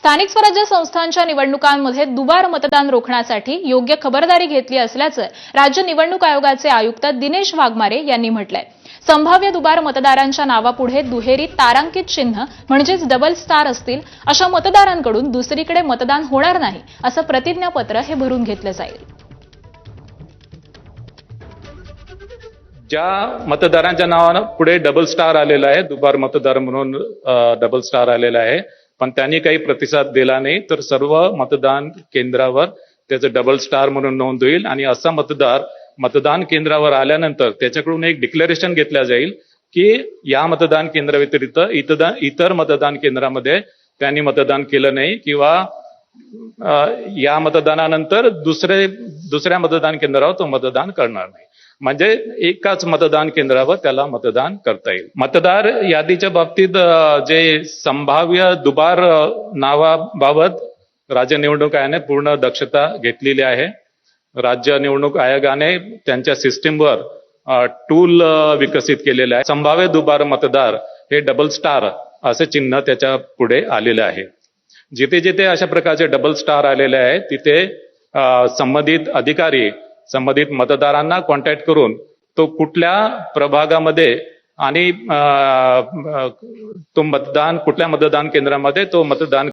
स्थानिक स्वराज्य संस्थांच्या निवडणुकांमध्ये दुबार मतदान रोखण्यासाठी योग्य खबरदारी घेतली असल्याचं राज्य निवडणूक आयोगाचे आयुक्त दिनेश वाघमारे यांनी म्हटलंय। संभाव्य दुबार मतदारांच्या नावापुढे दुहेरी तारांकित चिन्ह म्हणजेच डबल स्टार असतील अशा मतदारांकडून दुसरीकडे मतदान होणार नाही असं प्रतिज्ञापत्र हे भरून घेतलं जाईल। ज्या मतदारांच्या नावानं पुढे डबल स्टार आलेला आहे, दुबार मतदार म्हणून डबल स्टार आलेला आहे, पण त्यांनी काही प्रतिसाद दिला नाही, तर सर्व मतदान केंद्रावर त्याचं डबल स्टार म्हणून नोंद होईल आणि असा मतदार मतदान केंद्रावर आल्यानंतर त्याच्याकडून एक डिक्लेरेशन घेतलं जाईल की या मतदान केंद्राव्यतिरिक्त इतर मतदान केंद्रामध्ये त्यांनी मतदान केलं नाही किंवा या मतदानानंतर दुसऱ्या मतदान केंद्रावर तो मतदान करणार नाही, म्हणजे एकाच मतदान केंद्रावर त्याला मतदान करता येईल। मतदार यादीच्या बाबतीत जे संभाव्य दुबार नावाबाबत राज्य निवडणूक आयोगाने पूर्ण दक्षता घेतलेली आहे। राज्य निवडणूक आयोगाने त्यांच्या सिस्टीमवर टूल विकसित केलेलं आहे। संभाव्य दुबार मतदार हे डबल स्टार असे चिन्ह त्याच्या पुढे आलेले आहे। जिथे जिथे अशा प्रकारचे डबल स्टार आलेले आहे तिथे संबंधित अधिकारी संबंधित मतदारांना कॉन्टॅक्ट करून तो कुठल्या प्रभागामध्ये आणि तो मतदान कुठल्या मतदान केंद्रामध्ये तो मतदान